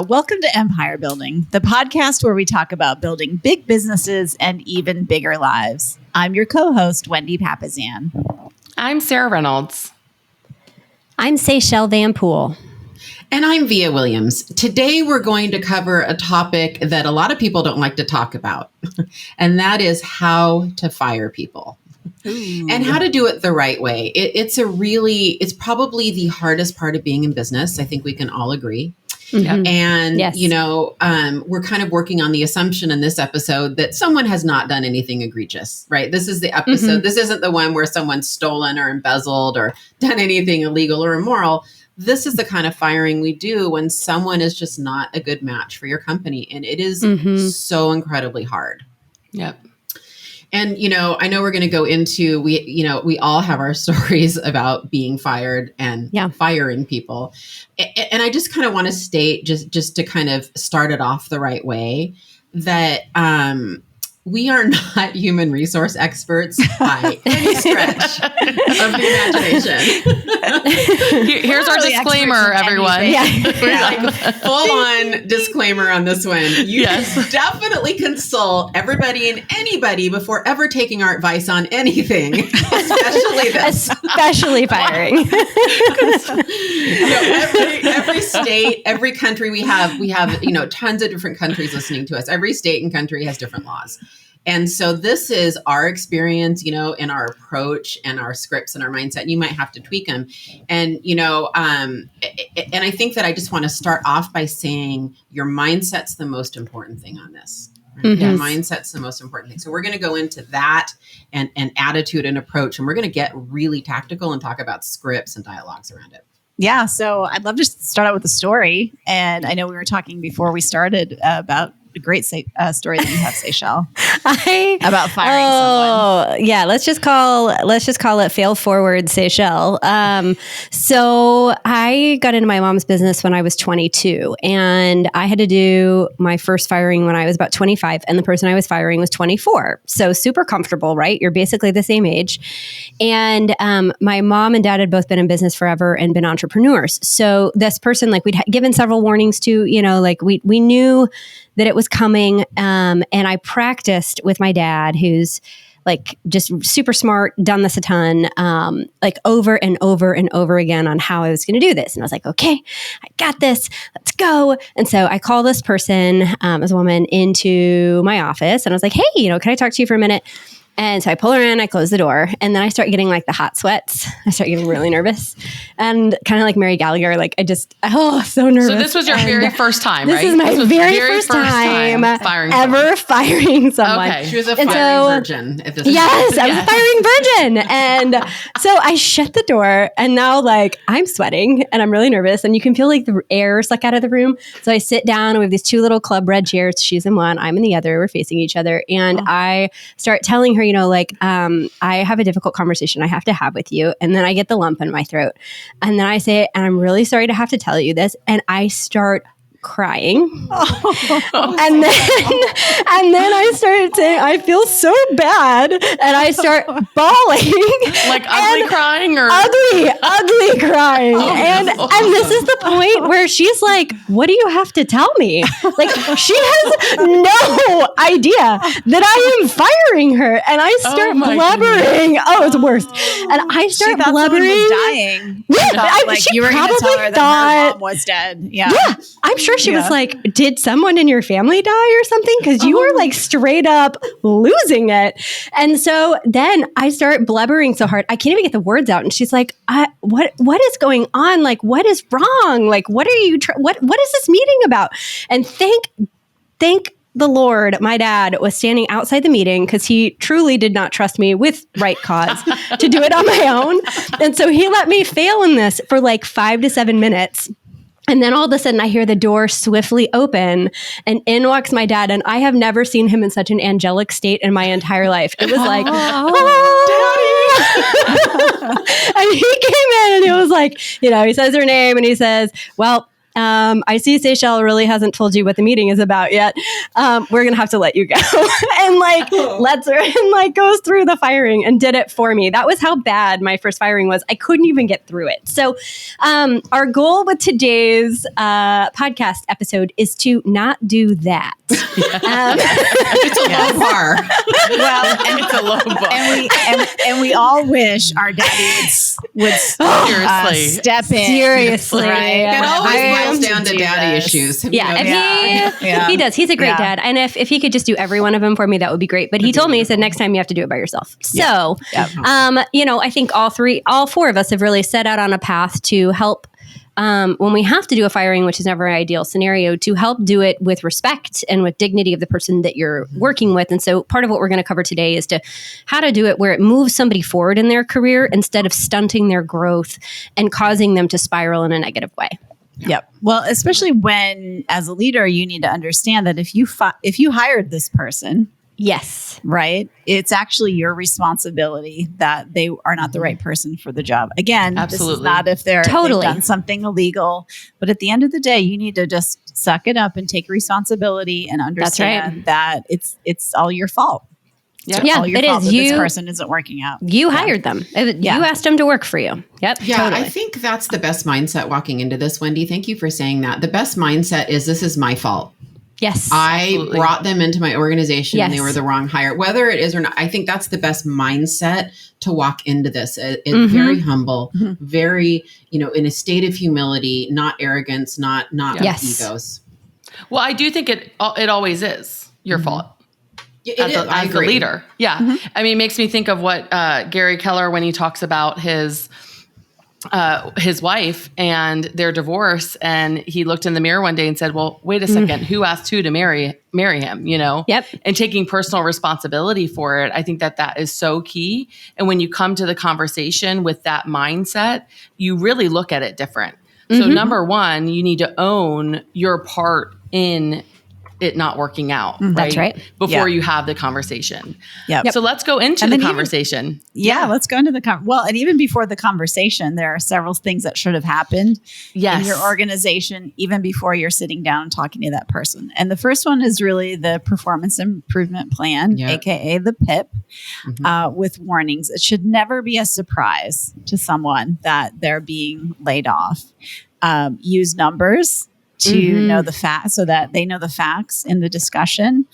Welcome to Empire Building, the podcast where we talk about building big businesses and even bigger lives. I'm your co-host, Wendy Papazan. I'm Sarah Reynolds. I'm Seychelle Van Poole. And I'm Via Williams. Today, we're going to cover a topic that a lot of people don't like to talk about, and that is how to fire people. Ooh. And how to do it the right way. It's probably the hardest part of being in business. I think we can all agree. Mm-hmm. And, yes. We're kind of working on the assumption in this episode that someone has not done anything egregious, right? This is the episode. Mm-hmm. This isn't the one where someone's stolen or embezzled or done anything illegal or immoral. This is the kind of firing we do when someone is just not a good match for your company. And it is so incredibly hard. Yep. And, I know we're going to go into, we all have our stories about being fired and firing people. And I just kind of want to state, just to kind of start it off the right way, that we are not human resource experts by any stretch of the imagination. Here's our disclaimer, everyone. Like full on disclaimer on this one. You definitely consult everybody and anybody before ever taking our advice on anything, especially this. Especially firing. Every state, every country we have, tons of different countries listening to us. Every state and country has different laws. And so this is our experience, in our approach and our scripts and our mindset. And you might have to tweak them. And, and I think that I just want to start off by saying your mindset's the most important thing on this. Right? Mm-hmm. Your mindset's the most important thing. So we're going to go into that and attitude and approach. And we're going to get really tactical and talk about scripts and dialogues around it. Yeah. So I'd love to start out with a story. And I know we were talking before we started about a great story that you have, Seychelle, about firing someone. Yeah, let's just call it fail forward, Seychelle. So I got into my mom's business when I was 22, and I had to do my first firing when I was about 25, and the person I was firing was 24. So super comfortable, right? You're basically the same age. And my mom and dad had both been in business forever and been entrepreneurs. So this person, we'd given several warnings to, we knew that it was coming. And I practiced with my dad, who's just super smart, done this a ton, over and over and over again on how I was going to do this. And I was like, okay, I got this. Let's go. And so I call this person, as a woman, into my office. And I was like, hey, can I talk to you for a minute? And so I pull her in, I close the door, and then I start getting the hot sweats. I start getting really nervous, and kind of like Mary Gallagher, so nervous. So this was your very first time, right? This is my very first time ever firing someone. Okay. She was a firing virgin at this point. Yes, I was a firing virgin. And so I shut the door, and now I'm sweating, and I'm really nervous, and you can feel the air suck out of the room. So I sit down, and we have these two little club red chairs. She's in one, I'm in the other. We're facing each other, and I start telling her, I have a difficult conversation I have to have with you. And then I get the lump in my throat. And then I say, and I'm really sorry to have to tell you this. And I start crying. And then I started saying, I feel so bad. And I start bawling. Ugly crying or? Ugly crying. And this is the point where she's like, what do you have to tell me? She has no idea that I am firing her. And I start blubbering. Goodness. Oh, it's the worst. And I start blubbering. She was dying. Yeah. You were going to tell her that her mom was dead. Yeah. I'm sure she was like, did someone in your family die or something? Because you were straight up losing it. And so then I start blubbering so hard, I can't even get the words out. And she's like, what is going on? What is wrong? What are you, what is this meeting about? And thank the Lord, my dad was standing outside the meeting because he truly did not trust me with right cause to do it on my own. And so he let me fail in this for 5 to 7 minutes. And then all of a sudden I hear the door swiftly open and in walks my dad. And I have never seen him in such an angelic state in my entire life. It was like, Daddy. And he came in and he was like, he says her name and he says, well, I see Seychelle really hasn't told you what the meeting is about yet. We're going to have to let you go. And lets her and goes through the firing and did it for me. That was how bad my first firing was. I couldn't even get through it. So our goal with today's podcast episode is to not do that. It's a low bar. Well, and It's a low bar. and we all wish our daddy would Seriously. step in. Seriously. Right? It always I boils am down to do daddy this. issues. Yeah, Yeah. he does. He's a great Yeah. dad. And if he could just do every one of them for me, that would be great. But he told me, he said, next time you have to do it by yourself. So, I think all four of us have really set out on a path to help when we have to do a firing, which is never an ideal scenario, to help do it with respect and with dignity of the person that you're working with. And so part of what we're going to cover today is how to do it where it moves somebody forward in their career instead of stunting their growth and causing them to spiral in a negative way. Yep. Well, especially when, as a leader, you need to understand that if you hired this person, Yes. right, it's actually your responsibility that they are not the right person for the job. Again, this is Absolutely. not if they've Totally. done something illegal, but at the end of the day, you need to just suck it up and take responsibility and understand that it's all your fault. Yeah. Yeah, all your it fault is. that this You- person isn't working out. You hired them. You asked them to work for you. Yep. Yeah, Totally. I think that's the best mindset walking into this, Wendy. Thank you for saying that. The best mindset is this is my fault. Yes. I Absolutely. brought them into my organization and they Yes. were the wrong hire. Whether it is or not, I think that's the best mindset to walk into this. It's very humble, very, in a state of humility, not arrogance, not Yes. egos. Well, I do think it always is your fault. It As, is. I as the agree. leader. Yeah. I mean, it makes me think of what Gary Keller, when he talks about his wife and their divorce, and he looked in the mirror one day and said, well, wait a second, who asked who to marry him, Yep. and taking personal responsibility for it. I think that is so key. And when you come to the conversation with that mindset, you really look at it different. So number one, you need to own your part in it not working out. Right? That's right. Before Yeah. you have the conversation. Yep. So let's go into And the then even- conversation. Yeah, let's go into the well, and even before the conversation, there are several things that should have happened Yes. in your organization, even before you're sitting down and talking to that person. And the first one is really the performance improvement plan, Yeah. aka the PIP, with warnings. It should never be a surprise to someone that they're being laid off. Use numbers to know the facts, so that they know the facts in the discussion,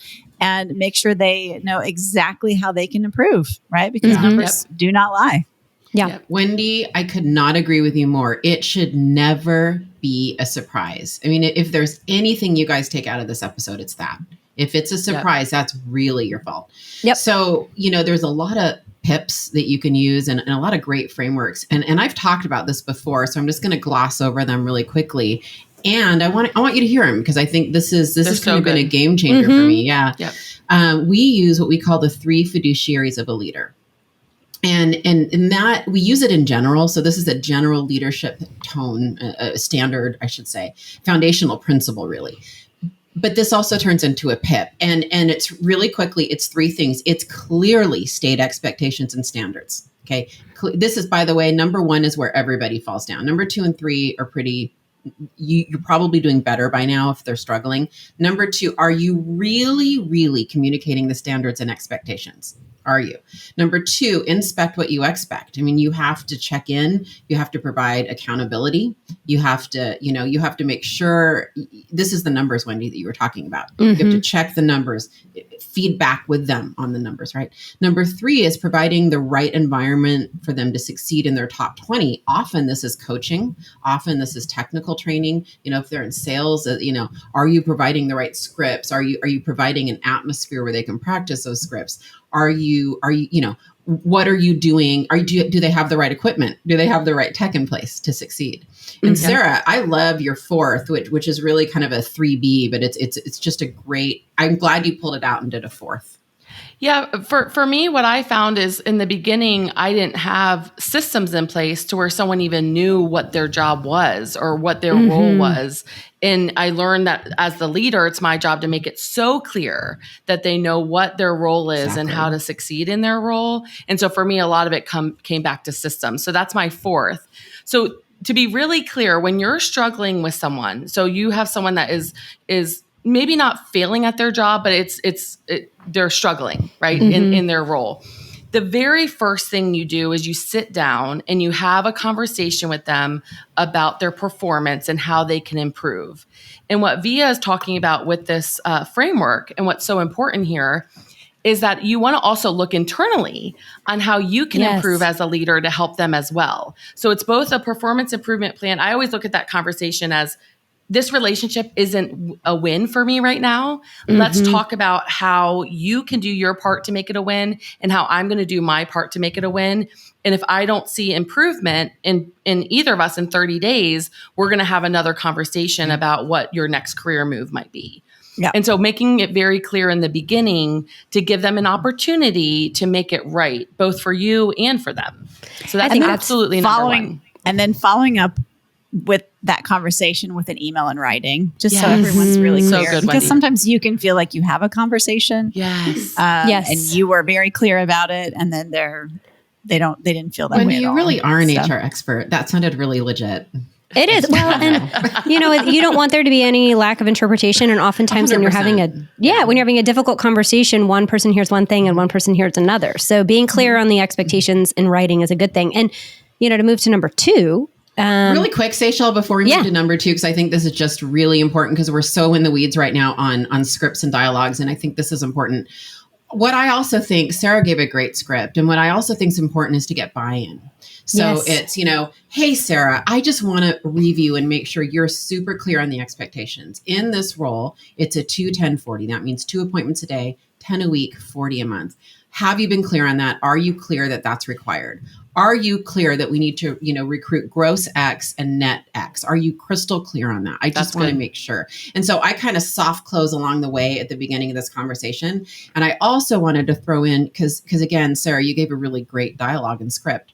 and make sure they know exactly how they can improve, right? Because numbers do not lie. Yeah. Yep. Wendy, I could not agree with you more. It should never be a surprise. I mean, if there's anything you guys take out of this episode, it's that. If it's a surprise, that's really your fault. Yep. So, there's a lot of PIPs that you can use and a lot of great frameworks. And I've talked about this before, so I'm just going to gloss over them really quickly. And I want you to hear them because I think this has so kind of been a good. game changer for me. Yeah. Yep. We use what we call the 3 fiduciaries of a leader. And in that, we use it in general. So this is a general leadership tone, standard, I should say, foundational principle, really. But this also turns into a PIP. And it's really quickly, it's 3 things. It's clearly state expectations and standards. Okay. This is, by the way, number 1 is where everybody falls down. Number 2 and 3 are pretty, you're probably doing better by now if they're struggling. Number 2, are you really, really communicating the standards and expectations? Are you? Number 2, inspect what you expect. I mean, you have to check in. You have to provide accountability. You have to, you have to make sure this is the numbers, Wendy, that you were talking about. You have to check the numbers, feedback with them on the numbers, right? Number 3 is providing the right environment for them to succeed in their top 20. Often this is coaching. Often this is technical training. If they're in sales, are you providing the right scripts? Are you providing an atmosphere where they can practice those scripts? Are you, what are you doing? Do they have the right equipment? Do they have the right tech in place to succeed? And Sarah, I love your 4th, which is really kind of a 3B, but it's just a great, I'm glad you pulled it out and did a 4th. Yeah, for me, what I found is in the beginning, I didn't have systems in place to where someone even knew what their job was or what their role was. And I learned that as the leader, it's my job to make it so clear that they know what their role is and how to succeed in their role. And so for me, a lot of it came back to systems. So that's my 4th. So to be really clear, when you're struggling with someone, so you have someone that is maybe not failing at their job, but they're struggling, right, in their role. The very first thing you do is you sit down and you have a conversation with them about their performance and how they can improve. And what Via is talking about with this framework, and what's so important here, is that you want to also look internally on how you can improve as a leader to help them as well. So it's both a performance improvement plan. I always look at that conversation as, this relationship isn't a win for me right now. Let's talk about how you can do your part to make it a win and how I'm going to do my part to make it a win. And if I don't see improvement in either of us in 30 days, we're going to have another conversation about what your next career move might be. Yeah. And so making it very clear in the beginning to give them an opportunity to make it right, both for you and for them. So that's absolutely number one. And then following up with that conversation with an email in writing, just so everyone's really clear. So good, because Wendy. sometimes you can feel like you have a conversation. Yes. And you were very clear about it. And then they didn't feel that way at all. You really are an HR expert. That sounded really legit. It is. Well, and you don't want there to be any lack of interpretation. And oftentimes 100%. when you're having a difficult conversation, one person hears one thing and one person hears another. So being clear on the expectations in writing is a good thing. And, to move to number 2, really quick, Seychelle, before we move to number 2, because I think this is just really important, because we're so in the weeds right now on scripts and dialogues. And I think this is important. What I also think, Sarah gave a great script. And what I also think is important is to get buy-in. So it's, hey, Sarah, I just want to review and make sure you're super clear on the expectations. In this role, it's a 2-10-40. That means 2 appointments a day, 10 a week, 40 a month. Have you been clear on that? Are you clear that that's required? Are you clear that we need to, recruit gross X and net X? Are you crystal clear on that? I just want to make sure. And so I kind of soft close along the way at the beginning of this conversation. And I also wanted to throw in, because again, Sarah, you gave a really great dialogue and script.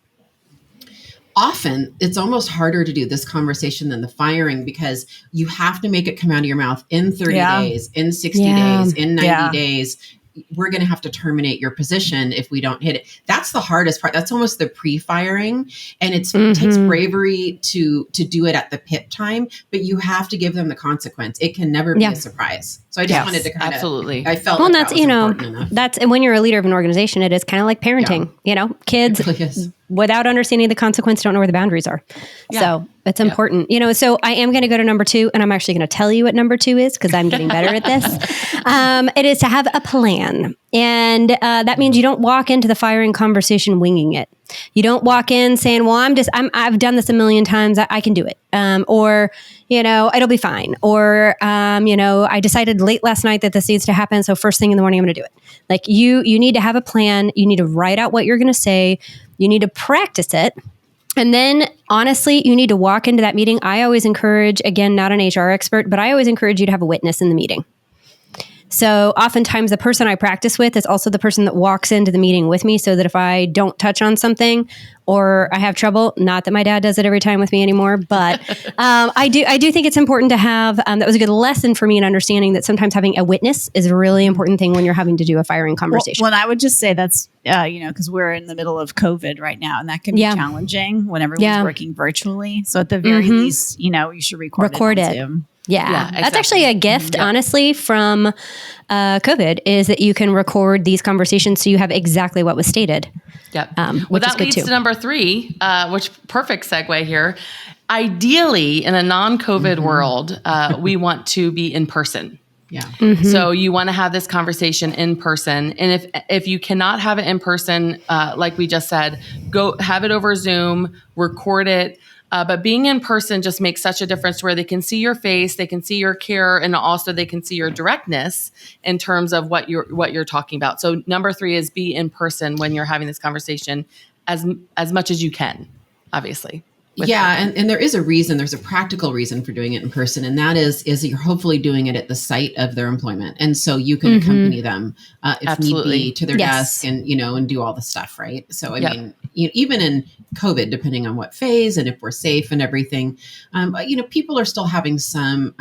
Often it's almost harder to do this conversation than the firing, because you have to make it come out of your mouth in 30 days, in 60 days, in 90 days. We're going to have to terminate your position if we don't hit it. That's the hardest part. That's almost the pre-firing. And it takes bravery to do it at the pit time, but you have to give them the consequence. It can never be a surprise. So I just wanted to kind of, I felt like that was important enough. And when you're a leader of an organization, it is kind of like parenting, kids really without understanding the consequence don't know where the boundaries are. Yeah. So it's important, so I am going to go to number 2, and I'm actually going to tell you what number 2 is, because I'm getting better at this. It is to have a plan. And that means you don't walk into the firing conversation winging it. You don't walk in saying, well, I've done this a million times. I can do it. Or, it'll be fine. Or, I decided late last night that this needs to happen. So first thing in the morning, I'm going to do it. Like you need to have a plan. You need to write out what you're going to say. You need to practice it. And then honestly, you need to walk into that meeting. I always encourage, again, not an HR expert, but I always encourage you to have a witness in the meeting. So oftentimes the person I practice with is also the person that walks into the meeting with me, so that if I don't touch on something or I have trouble, not that my dad does it every time with me anymore, but I do think it's important to have, that was a good lesson for me in understanding that sometimes having a witness is a really important thing when you're having to do a firing conversation. Well, I would just say that's, because we're in the middle of COVID right now, and that can be challenging when everyone's working virtually. So at the very least, you should record it on Zoom. Yeah, exactly. That's actually a gift, honestly, from COVID, is that you can record these conversations so you have exactly what was stated. Yep. Well, that leads to number 3, which perfect segue here. Ideally, in a non-COVID world, we want to be in person. Yeah. So you want to have this conversation in person. And if you cannot have it in person, like we just said, go have it over Zoom, record it. But being in person just makes such a difference, where they can see your face, they can see your care, and also they can see your directness in terms of what you're talking about. So number 3 is be in person when you're having this conversation as much as you can, obviously. Yeah. And there is a reason, there's a practical reason for doing it in person. And that is you're hopefully doing it at the site of their employment. And so you can accompany them if need be to their desk and, and do all the stuff. Right. So, I mean, even in COVID, depending on what phase and if we're safe and everything, people are still having some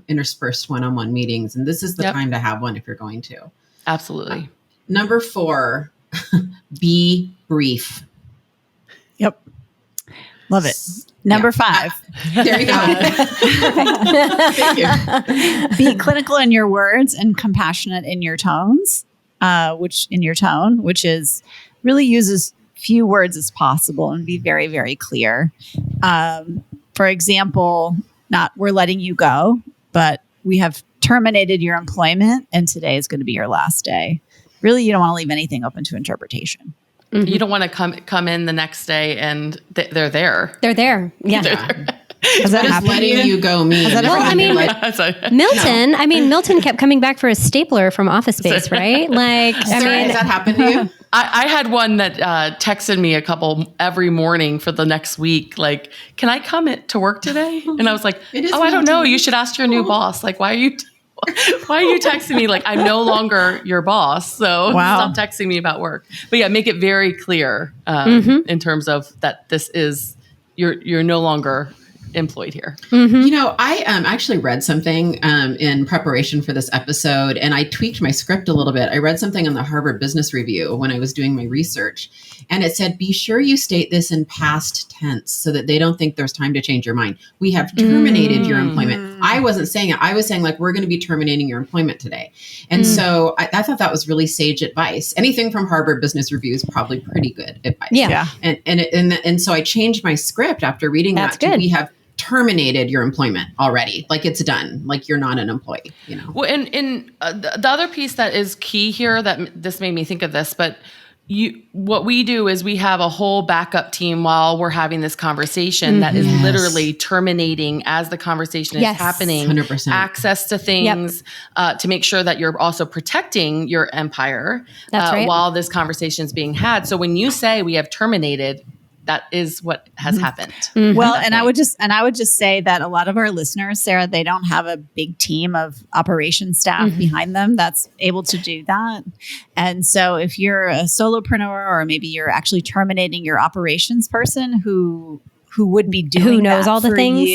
interspersed one-on-one meetings. And this is the time to have one if you're going to. Absolutely. Number 4, be brief. Yep. Love it. Number 5. There you go. Thank you. Be clinical in your words and compassionate in your tones, which is really uses few words as possible and be very, very clear. For example, not we're letting you go, but we have terminated your employment and today is going to be your last day. Really, you don't want to leave anything open to interpretation. Mm-hmm. You don't want to come in the next day and they're there. They're there. Yeah. Has that happened? Letting you go mean? Well, I mean, Milton. I mean, Milton kept coming back for his stapler from Office Space, right? Like, I mean, has that happened to you? I had one that texted me every morning for the next week. Like, can I come to work today? And I was like, I don't know. You should ask your new boss. Like, why are you texting me? Like, I'm no longer your boss. So stop texting me about work. But yeah, make it very clear in terms of that this is, you're no longer employed here. Mm-hmm. You know, I actually read something in preparation for this episode, and I tweaked my script a little bit. I read something on the Harvard Business Review when I was doing my research, and it said, be sure you state this in past tense so that they don't think there's time to change your mind. We have terminated your employment. I wasn't saying it. I was saying, like, we're going to be terminating your employment today. And so I thought that was really sage advice. Anything from Harvard Business Review is probably pretty good advice. Yeah. And so I changed my script after reading That's that. good. We have terminated your employment already. Like, it's done. Like, you're not an employee, you know? Well, and the other piece that is key here that this made me think of this, but what we do is we have a whole backup team while we're having this conversation that is literally terminating as the conversation is happening. 100%. Access to things to make sure that you're also protecting your empire That's right. while this conversation is being had. So when you say we have terminated, that is what has happened. Well, and I would just say that a lot of our listeners, Sarah, they don't have a big team of operations staff behind them that's able to do that. And so if you're a solopreneur, or maybe you're actually terminating your operations person who would be doing who knows that all the for things,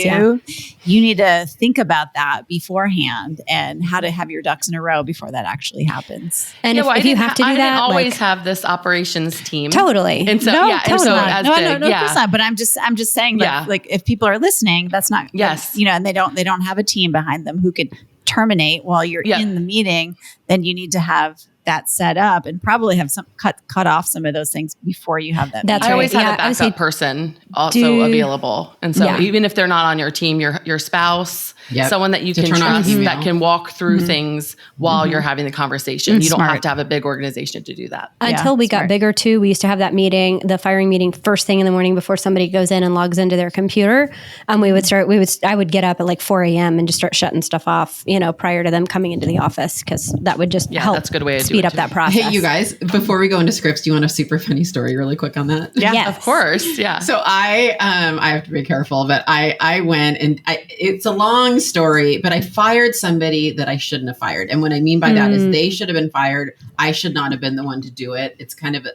you need to think about that beforehand and how to have your ducks in a row before that actually happens. And if you have to do I that, didn't always like, have this operations team. Totally. And so, No, and so not. as No, big, of course not. But I'm just saying that, like, if people are listening, that's not, and they don't have a team behind them who could terminate while you're in the meeting, then you need to have that set up and probably have some cut off some of those things before you have that. That's I always right. had a backup person also available. And so even if they're not on your team, your spouse, someone that you can trust that can walk through things while you're having the conversation. You don't have to have a big organization to do that. Until we got bigger too, we used to have that meeting, the firing meeting, first thing in the morning before somebody goes in and logs into their computer. And I would get up at like 4 a.m. and just start shutting stuff off, prior to them coming into the office, because that would just help that's a good way to speed up that process. Hey, you guys, before we go into scripts, do you want a super funny story really quick on that? Yeah, yes. Of course. Yeah. So I have to be careful, but I went and it's a long story, but I fired somebody that I shouldn't have fired. And what I mean by that is they should have been fired. I should not have been the one to do it. It's kind of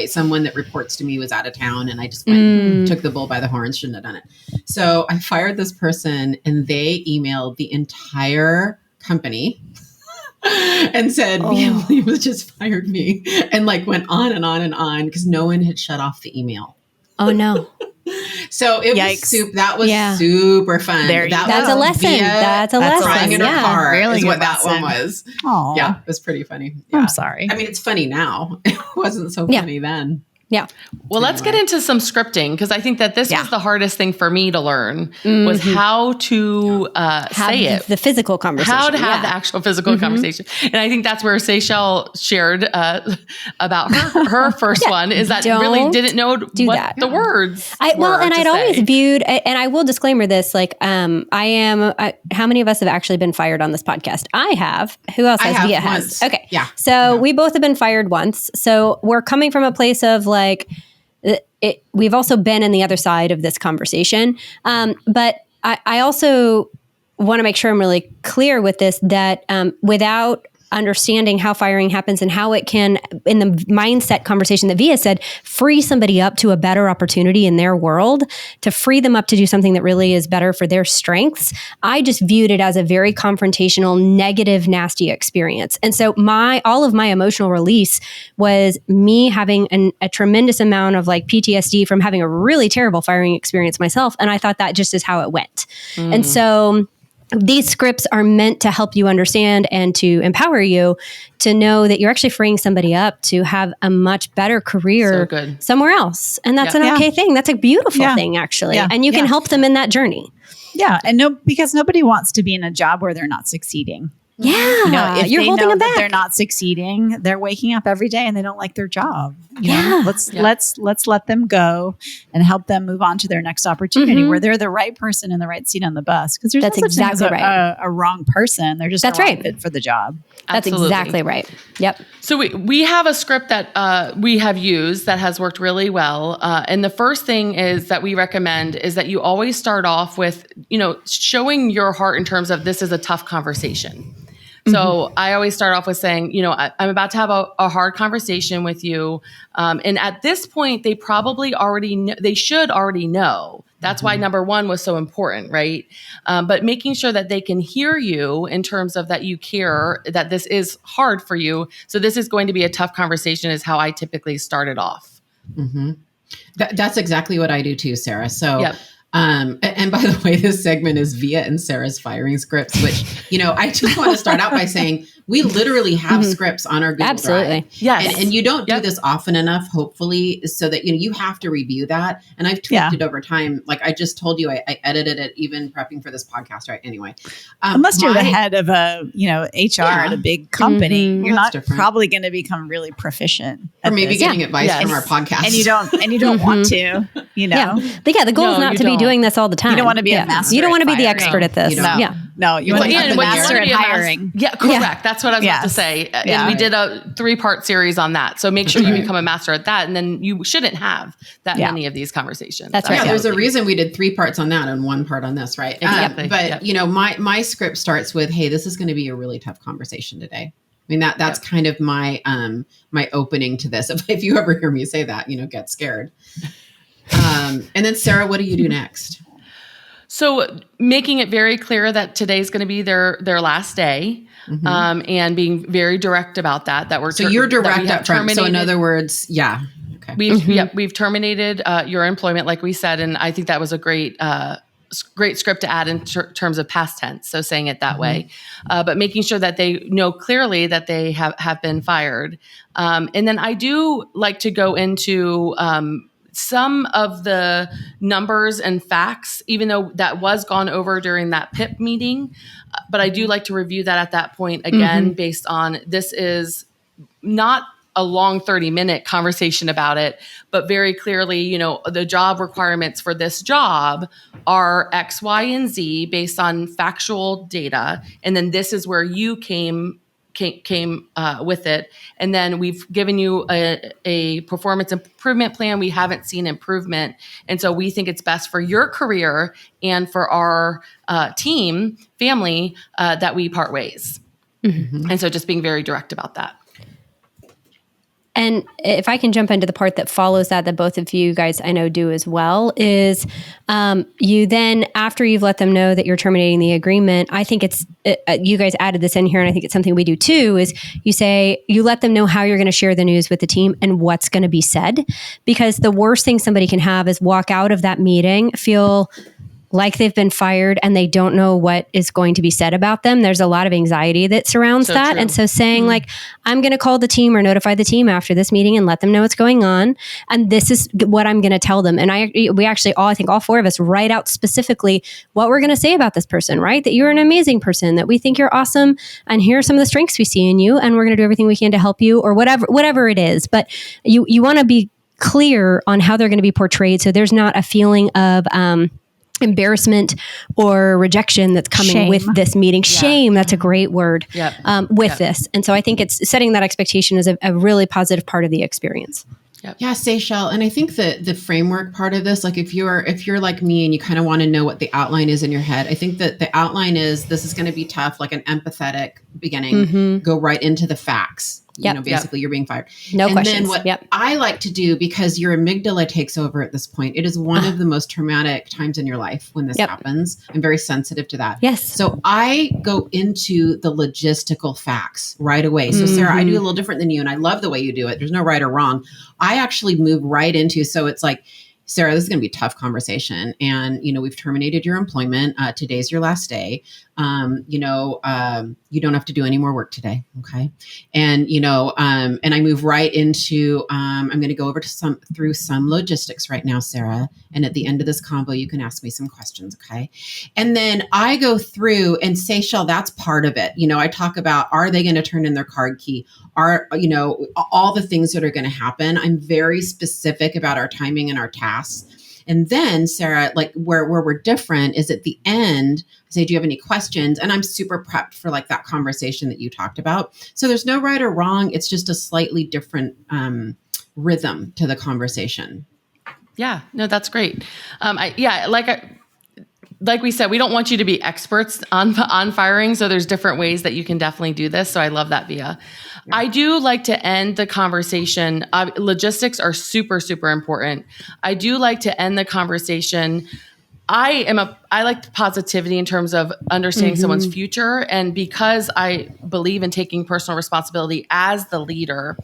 someone that reports to me was out of town, and I just went, took the bull by the horns, shouldn't have done it. So I fired this person, and they emailed the entire company and said, Williams just fired me, and like went on and on and on because no one had shut off the email. Oh no. So it was that was super fun. That's a lesson. That's a lesson. Crying in her car really is what good that lesson. one was. Aww. Yeah, it was pretty funny. Yeah. I'm sorry. I mean, it's funny now. It wasn't so funny then. Yeah. Well, let's get into some scripting, because I think that this was the hardest thing for me to learn was how to say it. The physical conversation. How to have the actual physical conversation. And I think that's where Seychelle shared about her first one, is that really didn't know the words I'd always viewed, and I will disclaimer this, like I am, how many of us have actually been fired on this podcast? I have. Who else has? Via has. Okay. Yeah. So we both have been fired once. So we're coming from a place of like, we've also been in the other side of this conversation. But I also want to make sure I'm really clear with this, that without understanding how firing happens and how it can, in the mindset conversation that Via said, free somebody up to a better opportunity in their world, to free them up to do something that really is better for their strengths. I just viewed it as a very confrontational, negative, nasty experience. And so all of my emotional release was me having a tremendous amount of like PTSD from having a really terrible firing experience myself. And I thought that just is how it went. And so these scripts are meant to help you understand and to empower you to know that you're actually freeing somebody up to have a much better career somewhere else. And that's an okay thing. That's a beautiful thing, actually. And you can help them in that journey. Yeah. And because nobody wants to be in a job where they're not succeeding. Yeah. If you're they holding know them back. that they're not succeeding, they're waking up every day and they don't like their job. Let's let them go and help them move on to their next opportunity where they're the right person in the right seat on the bus. Because there's That's no such thing as exactly right. a wrong person. They're just the wrong fit for the job. That's exactly right. Yep. So we have a script that we have used that has worked really well. And the first thing is that we recommend is that you always start off with, showing your heart in terms of this is a tough conversation. So I always start off with saying, I'm about to have a hard conversation with you. And at this point, they probably they should already know. That's why number one was so important, right? But making sure that they can hear you in terms of that you care, that this is hard for you. So this is going to be a tough conversation is how I typically start it off. Mm-hmm. That's exactly what I do too, Sarah. So, and by the way, this segment is Via and Sarah's firing scripts, which, I just want to start out by saying we literally have scripts on our Google Drive. Yes. And you don't do this often enough, hopefully, so that, you have to review that. And I've tweaked it over time. Like I just told you, I edited it even prepping for this podcast, right? Anyway. Unless you're the head of HR at a big company, you're not probably going to become really proficient. Or maybe getting advice from our podcast. And you don't want to, The goal is not to be doing this all the time. You don't want to be a master. You don't want to be the firing. expert at this. No, you want to be the master at hiring. Correct. That's what I was about to say. And we did a 3-part series on that. So make sure you become a master at that. And then you shouldn't have that many of these conversations. That's right. Yeah, there's a reason we did 3 parts on that and 1 part on this, right? Exactly. My script starts with, hey, this is going to be a really tough conversation today. I mean, that's kind of my my opening to this. If you ever hear me say that, get scared. And then Sarah, what do you do next? So making it very clear that today's going to be their last day, and being very direct about that. So you're direct up front. So in other words, okay. We've terminated your employment, like we said, and I think that was a great script to add in terms of past tense. So saying it that way, but making sure that they know clearly that they have been fired. And then I do like to go into some of the numbers and facts, even though that was gone over during that PIP meeting. But I do like to review that at that point again, based on this is not a long 30-minute conversation about it, but very clearly, the job requirements for this job are X, Y, and Z based on factual data. And then this is where you came with it. And then we've given you a performance improvement plan. We haven't seen improvement. And so we think it's best for your career and for our team, family, that we part ways. And so just being very direct about that. And if I can jump into the part that follows that both of you guys I know do as well, is you then, after you've let them know that you're terminating the agreement, I think it's, you guys added this in here, and I think it's something we do too, is you let them know how you're going to share the news with the team and what's going to be said. Because the worst thing somebody can have is walk out of that meeting, feel like they've been fired and they don't know what is going to be said about them. There's a lot of anxiety that surrounds that. True. And so saying I'm going to call the team or notify the team after this meeting and let them know what's going on. And this is what I'm going to tell them. And we actually I think all 4 of us write out specifically what we're going to say about this person, right? That you're an amazing person, that we think you're awesome. And here are some of the strengths we see in you. And we're going to do everything we can to help you, or whatever it is. But you want to be clear on how they're going to be portrayed. So there's not a feeling of, embarrassment or rejection that's coming with this meeting. Shame, that's a great word, this. And so I think it's setting that expectation is a really positive part of the experience. Yep. Yeah, Seychelle. And I think that the framework part of this, like if you're like me and you kind of want to know what the outline is in your head, I think that the outline is this is going to be tough, like an empathetic beginning, go right into the facts. Basically you're being fired. No questions. And then what I like to do, because your amygdala takes over at this point, it is one of the most traumatic times in your life when this happens. I'm very sensitive to that. Yes. So I go into the logistical facts right away. So Sarah, I do a little different than you, and I love the way you do it. There's no right or wrong. I actually move right into, so it's like, Sarah, this is going to be a tough conversation. And, we've terminated your employment. Today's your last day. You don't have to do any more work today. Okay. And, and I move right into, I'm going to go over through some logistics right now, Sarah. And at the end of this convo, you can ask me some questions. Okay. And then I go through and say, Seychelle, that's part of it. I talk about, are they going to turn in their card key? All the things that are going to happen. I'm very specific about our timing and our tasks. And then Sarah, like where we're different is at the end, I say, do you have any questions? And I'm super prepped for like that conversation that you talked about. So there's no right or wrong. It's just a slightly different rhythm to the conversation. Yeah, no, that's great. Like we said, we don't want you to be experts on firing. So there's different ways that you can definitely do this. So I love that, Via. Yeah. I do like to end the conversation. Logistics are super, super important. I do like to end the conversation. I like positivity in terms of understanding someone's future. And because I believe in taking personal responsibility as the leader,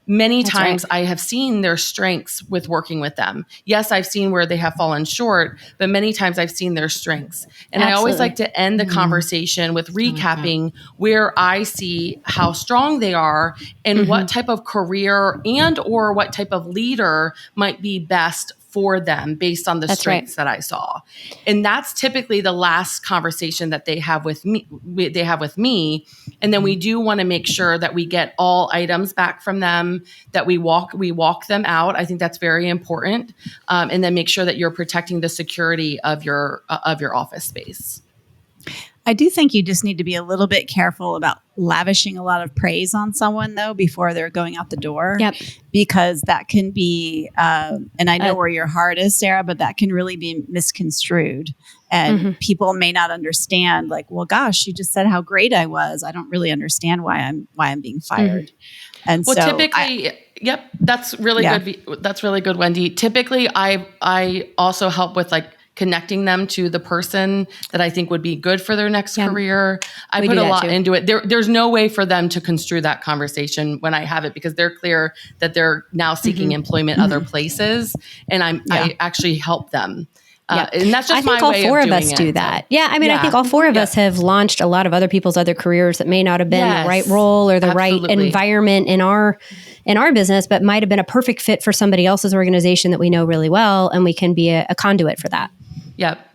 many times I have seen their strengths with working with them. Yes, I've seen where they have fallen short, but many times I've seen their strengths. And I always like to end the conversation with recapping where I see how strong they are and what type of career and or what type of leader might be best for them based on the strengths that I saw. And that's typically the last conversation that they have with me. And then we do want to make sure that we get all items back from them, that we walk them out. I think that's very important. And then make sure that you're protecting the security of your office space. I do think you just need to be a little bit careful about lavishing a lot of praise on someone, though, before they're going out the door. Yep. Because that can be, and I know where your heart is, Sarah, but that can really be misconstrued. And people may not understand, like, well, gosh, you just said how great I was. I don't really understand why I'm being fired. And well, so typically, that's really good. That's really good, Wendy. Typically, I also help with like connecting them to the person that I think would be good for their next career. I put a lot into it. There's no way for them to construe that conversation when I have it because they're clear that they're now seeking employment other places. And I actually help them. And that's just my way of doing it. I think all four of us do that. Yeah. I mean, I think all four of us have launched a lot of other people's other careers that may not have been the right role or the right environment in our business, but might have been a perfect fit for somebody else's organization that we know really well. And we can be a conduit for that. Yep.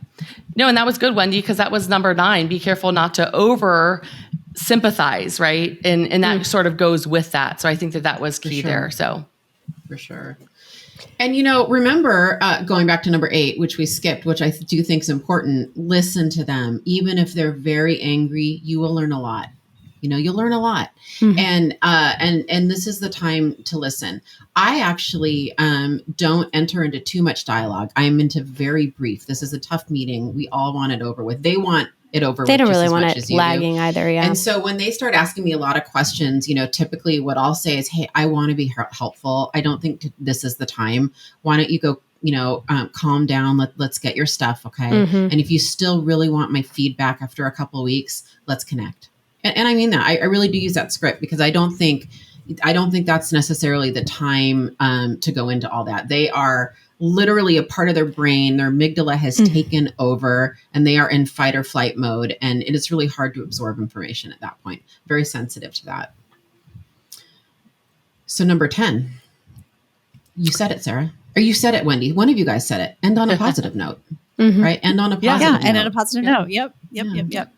No, and that was good, Wendy, because that was number 9. Be careful not to over sympathize, right? And that sort of goes with that. So I think that was key there. So for sure. And, remember going back to number 8, which we skipped, which I do think is important, listen to them. Even if they're very angry, you will learn a lot. You'll learn a lot. And this is the time to listen. I actually don't enter into too much dialogue. I'm into very brief. This is a tough meeting. We all want it over with. They want it over with. They don't really want it lagging either. Yeah. And so when they start asking me a lot of questions, typically what I'll say is, hey, I want to be helpful. I don't think this is the time. Why don't you go, calm down. Let's get your stuff. Okay. And if you still really want my feedback after a couple of weeks, let's connect. And I mean that. I really do use that script because I don't think that's necessarily the time to go into all that. They are literally a part of their brain. Their amygdala has taken over and they are in fight or flight mode. And it is really hard to absorb information at that point. Very sensitive to that. So number 10, you said it, Sarah, or you said it, Wendy. One of you guys said it. End on a positive note, right? End on a positive note. And on a positive note. Yep.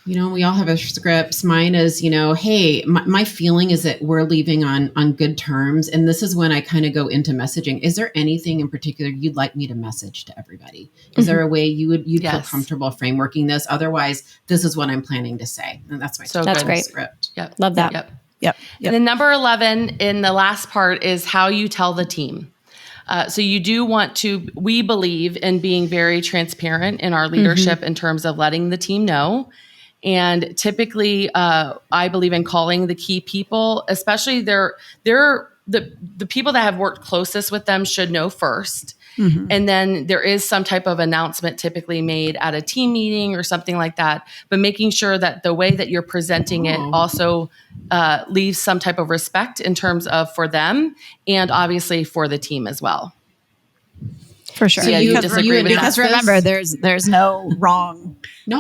We all have our scripts. Mine is, hey, my feeling is that we're leaving on good terms. And this is when I kind of go into messaging. Is there anything in particular you'd like me to message to everybody? Is there a way you'd feel comfortable frameworking this? Otherwise, this is what I'm planning to say. And that's my that's great script. Yep. Love that. Yep. Yep. And then number 11 in the last part is how you tell the team. So you do want to, we believe in being very transparent in our leadership in terms of letting the team know. And typically, I believe in calling the key people, especially the people that have worked closest with them should know first. And then there is some type of announcement typically made at a team meeting or something like that. But making sure that the way that you're presenting it also leaves some type of respect in terms of for them and obviously for the team as well. For sure. So yeah, you disagree with because that? remember, there's no wrong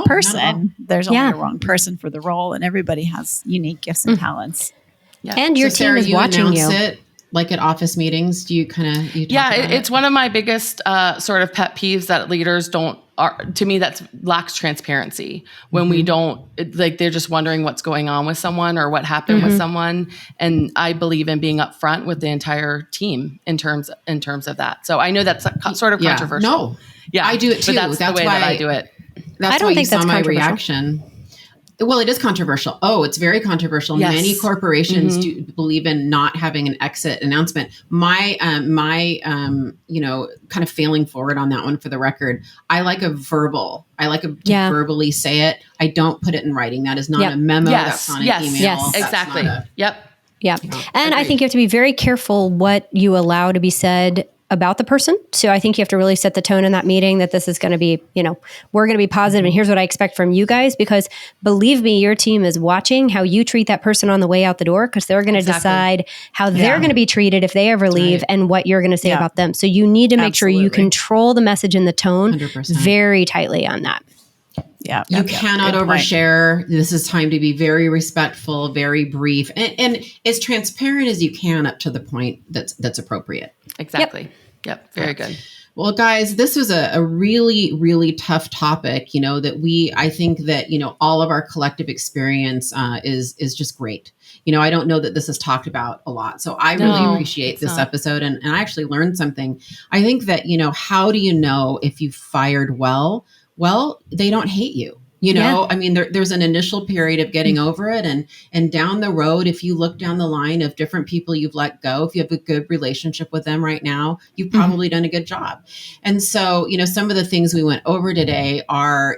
person. There's only Yeah. a wrong person for the role, and everybody has unique gifts and talents. Yeah. And your So team Sarah, is you watching announce you. it like at office meetings. Do you kind of Yeah, it's one of my biggest sort of pet peeves that leaders to me, that lacks transparency when we don't, like they're just wondering what's going on with someone or what happened with someone. And I believe in being upfront with the entire team in terms of that. So I know that's sort of controversial. No, yeah, I do it too. But that's the way that I do it. That's I don't why think you saw that's my controversial. reaction. Well, it is controversial. Oh, it's very controversial. Yes. Many corporations do believe in not having an exit announcement. My kind of failing forward on that one for the record. I like to verbally say it. I don't put it in writing. That is not a memo. That's not an email. Yes, That's exactly. not Yeah. No, And I agreed. think you have to be very careful what you allow to be said about the person. So I think you have to really set the tone in that meeting that this is going to be, we're going to be positive and here's what I expect from you guys, because believe me, your team is watching how you treat that person on the way out the door, because they're going to decide how they're going to be treated if they ever leave and what you're going to say about them. So you need to make sure you control the messessage and the tone 100%. very tightly on that. Yeah. You cannot overshare. This is time to be very respectful, very brief, and as transparent as you can up to the point that's appropriate. Exactly. Yep. Very good. Well, guys, this was a really, really tough topic, that I think that, all of our collective experience is just great. I don't know that this is talked about a lot. So I really appreciate this episode. And I actually learned something. I think that, how do you know if you fired well? Well, they don't hate you. I mean, there's an initial period of getting over it. And down the road, if you look down the line of different people you've let go, if you have a good relationship with them right now, you've probably done a good job. And so, some of the things we went over today are,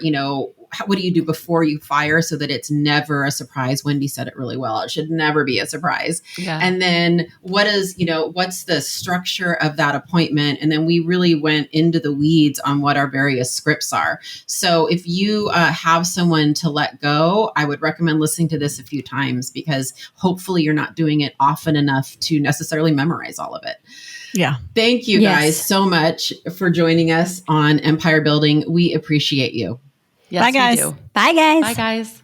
what do you do before you fire so that it's never a surprise? Wendy said it really well. It should never be a surprise. Yeah. And then what's the structure of that appointment? And then we really went into the weeds on what our various scripts are. So if you have someone to let go, I would recommend listening to this a few times, because hopefully you're not doing it often enough to necessarily memorize all of it. Yeah. Thank you guys so much for joining us on Empire Building. We appreciate you. Yes, Bye, guys. we do. Bye, guys. Bye, guys.